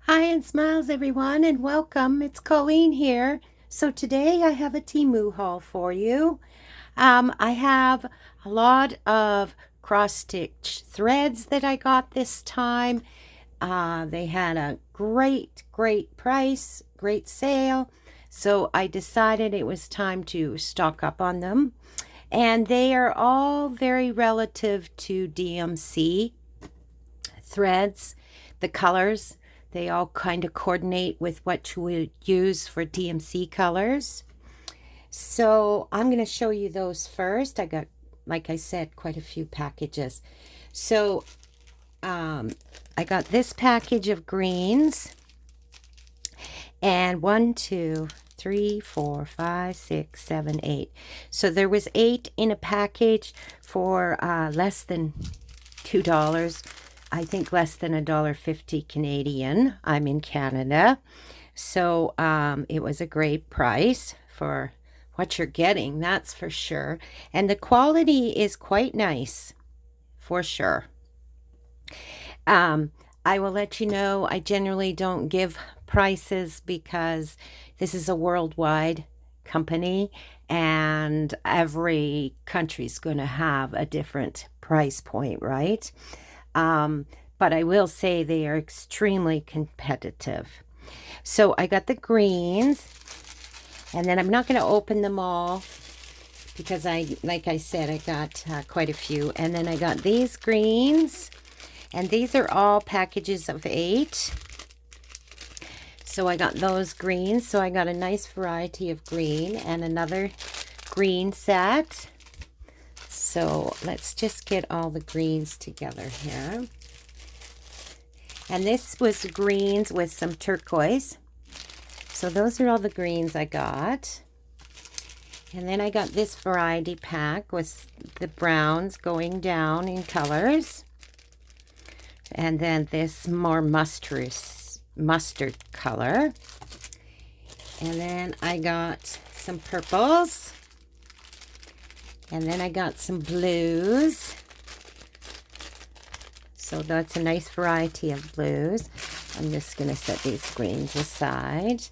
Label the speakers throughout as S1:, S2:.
S1: Hi and smiles everyone and welcome. It's Colleen here. So today I have a Temu haul for you. I have a lot of cross-stitch threads that I got this time. They had a great price, great sale. So I decided it was time to stock up on them. And they are all very relative to DMC threads, the colors. They all kind of coordinate with what you would use for DMC colors. So I'm going to show you those first. I got, like I said, quite a few packages. So I got this package of greens. And 1, 2, 3, 4, 5, 6, 7, 8. So there was 8 in a package for less than $2. I think less than $1.50 Canadian. I'm in Canada. So it was a great price for what you're getting, that's for sure. And the quality is quite nice, for sure. I will let you know, I generally don't give prices because this is a worldwide company and every country's going to have a different price point, right? But I will say they are extremely competitive. So I got the greens, and then I'm not going to open them all because like I said, I got quite a few. And then I got these greens, and these are all packages of 8. So I got those greens. So I got a nice variety of green and another green set. So let's just get all the greens together here. And this was greens with some turquoise. So those are all the greens I got. And then I got this variety pack with the browns going down in colors. And then this more mustard color. And then I got some purples. And then I got some blues. So that's a nice variety of blues. I'm just going to set these greens aside.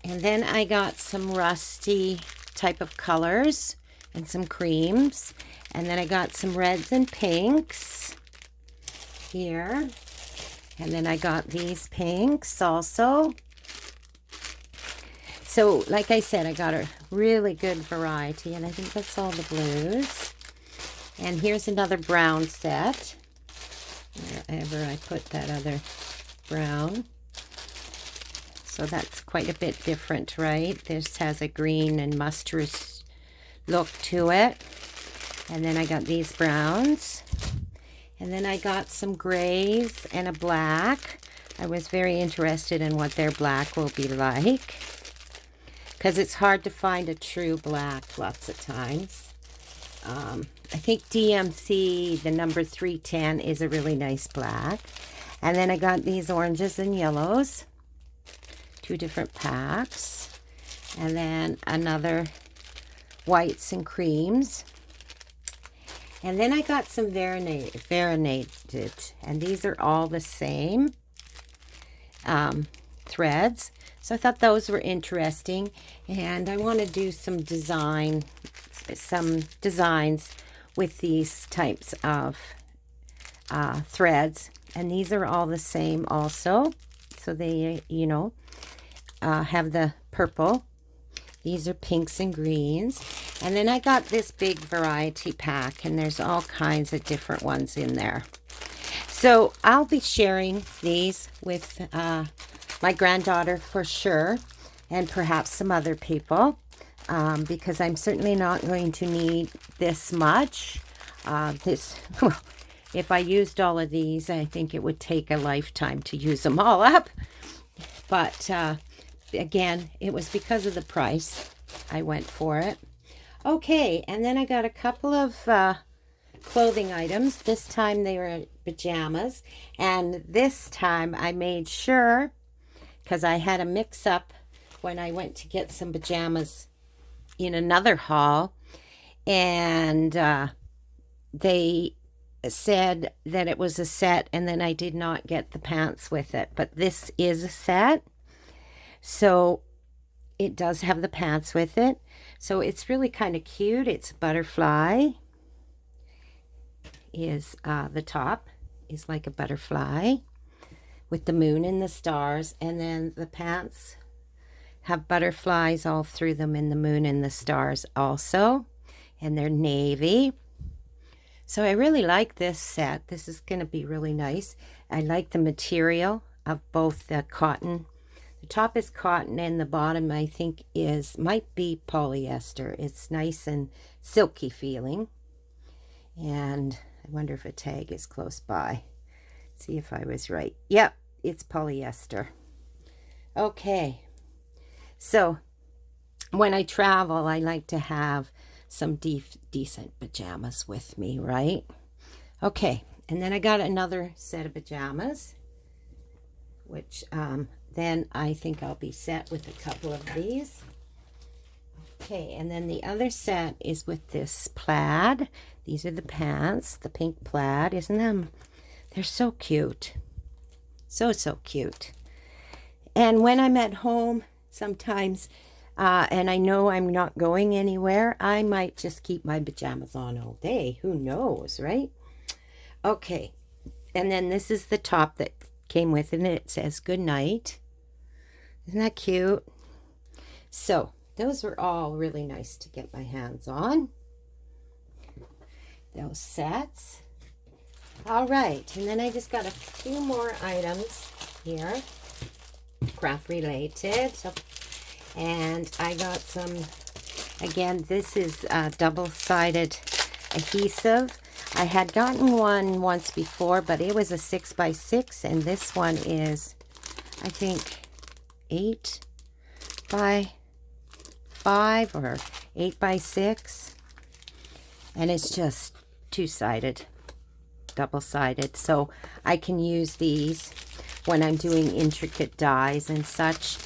S1: And then I got some rusty type of colors and some creams. And then I got some reds and pinks here. And then I got these pinks also. So, like I said, I got a really good variety, and I think that's all the blues. And here's another brown set, wherever I put that other brown. So that's quite a bit different, right? This has a green and mustard look to it. And then I got these browns. And then I got some grays and a black. I was very interested in what their black will be like, because it's hard to find a true black lots of times. I think DMC, the number 310, is a really nice black. And then I got these oranges and yellows, 2 different packs. And then another whites and creams. And then I got some variegated, and these are all the same threads. So I thought those were interesting, and I want to do some designs with these types of threads. And these are all the same also. So they, have the purple. These are pinks and greens. And then I got this big variety pack, and there's all kinds of different ones in there. So I'll be sharing these with my granddaughter for sure, and perhaps some other people, because I'm certainly not going to need this much. If I used all of these, I think it would take a lifetime to use them all up. But again, it was because of the price I went for it. Okay, and then I got a couple of clothing items. This time they were pajamas, and this time I made sure, because I had a mix-up when I went to get some pajamas in another haul, and said that it was a set, and then I did not get the pants with it. But this is a set, so it does have the pants with it. So it's really kind of cute. It's butterfly. Is the top is like a butterfly with the moon and the stars, and then the pants have butterflies all through them in the moon and the stars also, and they're navy. So I really like this set. This is going to be really nice. I like the material of both the cotton. The top is cotton and the bottom I think might be polyester. It's nice and silky feeling. And I wonder if a tag is close by. See if I was right. Yep, it's polyester. Okay. So when I travel, I like to have some decent pajamas with me, right? Okay, and then I got another set of pajamas, which then I think I'll be set with a couple of these. Okay, and then the other set is with this plaid. These are the pants, the pink plaid. Isn't them? They're so cute. So cute. And when I'm at home, sometimes, and I know I'm not going anywhere, I might just keep my pajamas on all day. Who knows, right? Okay, and then this is the top that came with it, and it says good night. Isn't that cute? So those were all really nice to get my hands on. Those sets. All right, and then I just got a few more items here, craft related. And I got some, again, this is double-sided adhesive. I had gotten one once before, but it was a 6x6, and this one is, I think, 8x5 or 8x6, and it's just two-sided, double-sided, so I can use these when I'm doing intricate dies and such.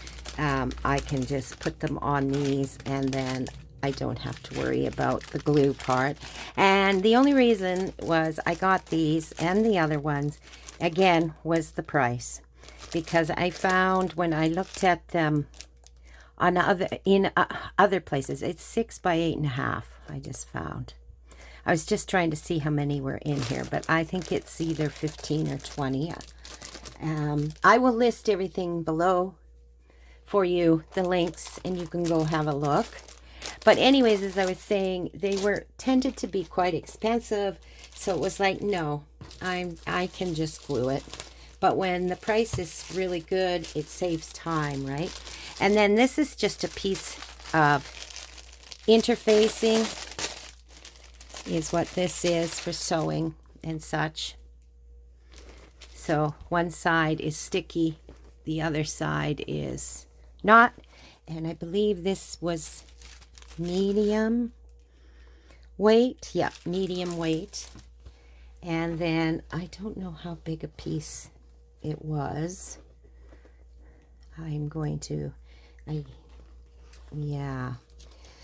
S1: I can just put them on these, and then I don't have to worry about the glue part. And the only reason was I got these and the other ones, again, was the price. Because I found when I looked at them on other places, it's 6x8.5, I just found. I was just trying to see how many were in here, but I think it's either 15 or 20. I will list everything below for you, the links, and you can go have a look. But anyways, as I was saying, they tended to be quite expensive, so it was like, no, I can just glue it. But when the price is really good, it saves time, right? And then this is just a piece of interfacing, is what this is for sewing and such. So one side is sticky, the other side is not, and I believe this was medium weight. Yeah, medium weight. And then I don't know how big a piece it was. I'm going to, yeah.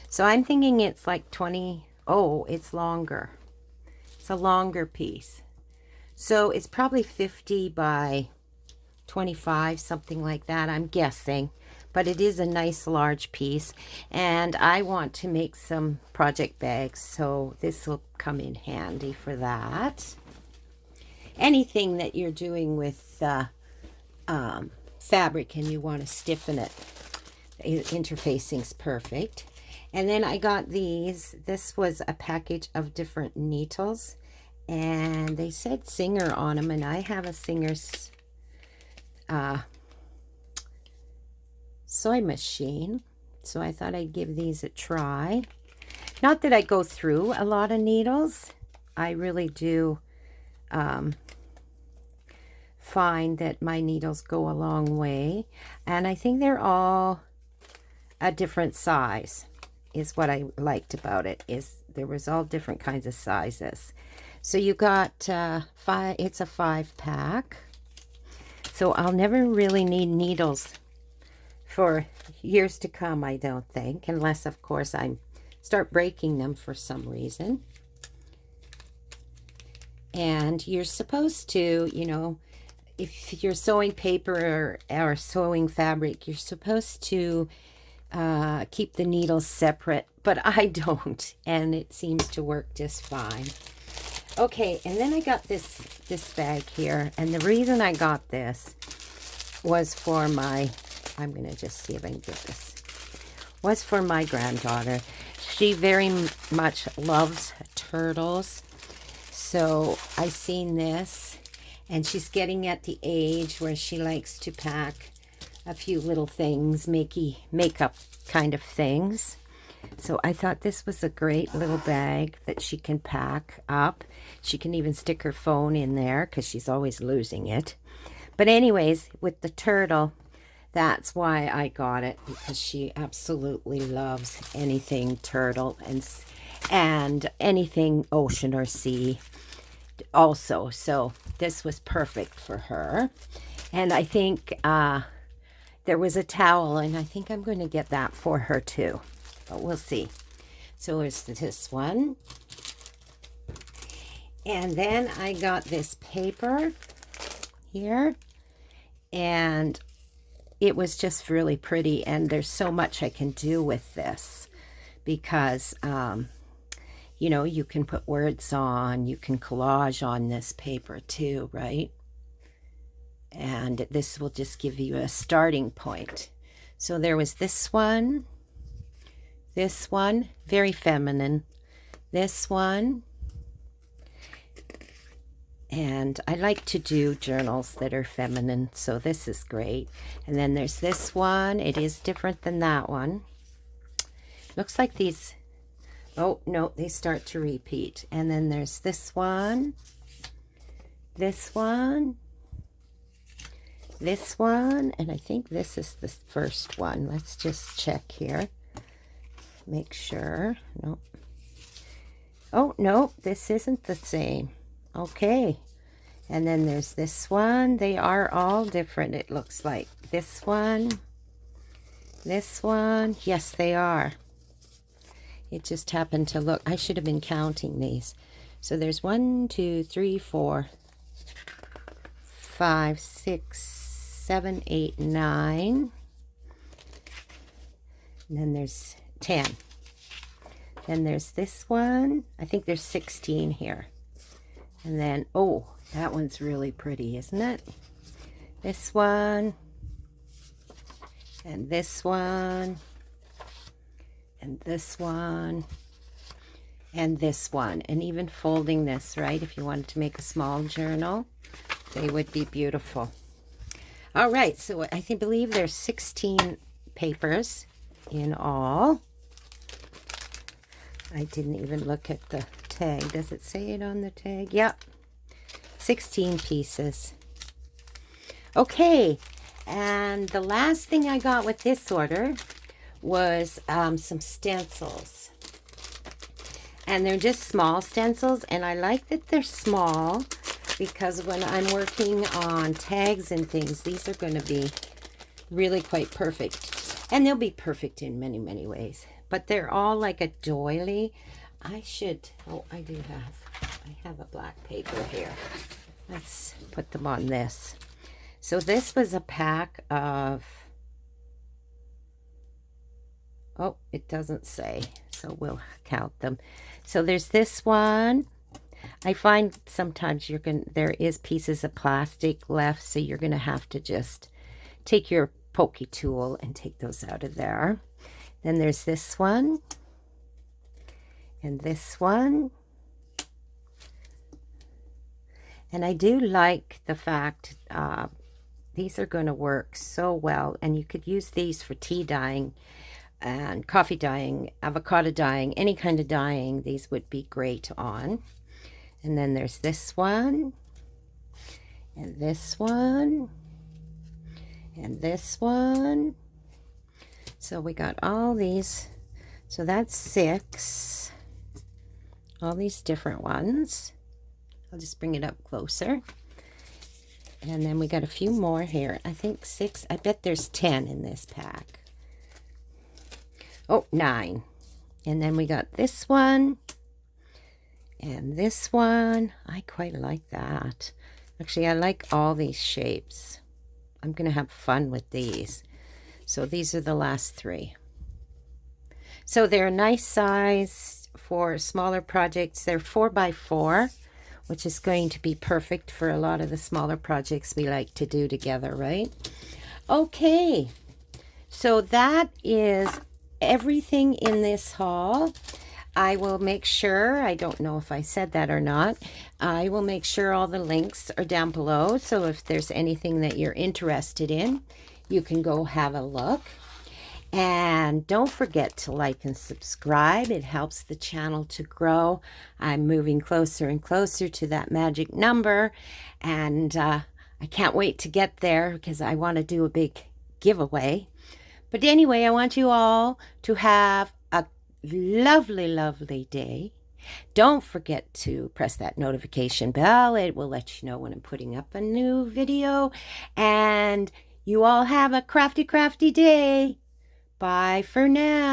S1: So I'm thinking it's like 20, oh, it's longer. It's a longer piece. So it's probably 50 by 25, something like that, I'm guessing. But it is a nice large piece, and I want to make some project bags, so this will come in handy for that. Anything that you're doing with fabric and you want to stiffen it, interfacing's perfect. And then I got these. This was a package of different needles, and they said Singer on them, and I have a Singer's sewing machine, so I thought I'd give these a try. Not that I go through a lot of needles. I really do find that my needles go a long way, and I think they're all a different size, is what I liked about it, is there was all different kinds of sizes. So you got five, it's a 5-pack, so I'll never really need needles for years to come, I don't think, unless of course I start breaking them for some reason. And you're supposed to, you know, if you're sewing paper or sewing fabric, you're supposed to keep the needles separate, but I don't, and it seems to work just fine. Okay, and then I got this bag here, and the reason I got this was for my, I'm going to just see if I can get this, was for my granddaughter. She very much loves turtles, so I seen this, and she's getting at the age where she likes to pack a few little things, makeup kind of things. So I thought this was a great little bag that she can pack up. She can even stick her phone in there because she's always losing it. But anyways, with the turtle, that's why I got it, because she absolutely loves anything turtle and anything ocean or sea also. So this was perfect for her. And I think there was a towel, and I think I'm going to get that for her too. But we'll see. So it's this one. And then I got this paper here. And it was just really pretty. And there's so much I can do with this. Because, you know, you can put words on. You can collage on this paper too, right? And this will just give you a starting point. So there was this one, very feminine, this one, and I like to do journals that are feminine, so this is great. And then there's this one. It is different than that one. Looks like these, oh no, they start to repeat. And then there's this one, this one, this one, and I think this is the first one. Let's just check here. Make sure. Nope. Oh, no, this isn't the same. Okay. And then there's this one. They are all different, it looks like. This one. This one. Yes, they are. It just happened to look. I should have been counting these. So there's 1, 2, 3, 4, 5, 6, 7, 8, 9. And then there's 10. Then there's this one. I think there's 16 here. And then, oh, that one's really pretty, isn't it? This one. And this one. And this one. And this one. And even folding this, right? If you wanted to make a small journal, they would be beautiful. All right, so I believe there's 16 papers in all. I didn't even look at the tag. Does it say it on the tag? Yep. 16 pieces. Okay. And the last thing I got with this order was some stencils. And they're just small stencils. And I like that they're small because when I'm working on tags and things, these are going to be really quite perfect. And they'll be perfect in many, many ways. But they're all like a doily. I have a black paper here. Let's put them on this. So this was a pack of, oh, it doesn't say, so we'll count them. So there's this one. I find sometimes there is pieces of plastic left, so you're gonna have to just take your pokey tool and take those out of there. Then there's this one, and this one. And I do like the fact these are going to work so well, and you could use these for tea dyeing and coffee dyeing, avocado dyeing, any kind of dyeing. These would be great on. And then there's this one, and this one, and this one. So we got all these. So that's 6. All these different ones. I'll just bring it up closer. And then we got a few more here. I think 6. I bet there's 10 in this pack. Oh, 9. And then we got this one. And this one, I quite like that. Actually, I like all these shapes. I'm going to have fun with these. So these are the last three. So they're a nice size for smaller projects. They're 4x4, which is going to be perfect for a lot of the smaller projects we like to do together, right? Okay, so that is everything in this haul. I will make sure, I don't know if I said that or not, I will make sure all the links are down below. So if there's anything that you're interested in, you can go have a look. And don't forget to like and subscribe. It helps the channel to grow. I'm moving closer and closer to that magic number. And I can't wait to get there because I want to do a big giveaway. But anyway, I want you all to have a lovely, lovely day. Don't forget to press that notification bell. It will let you know when I'm putting up a new video. And you all have a crafty, crafty day. Bye for now.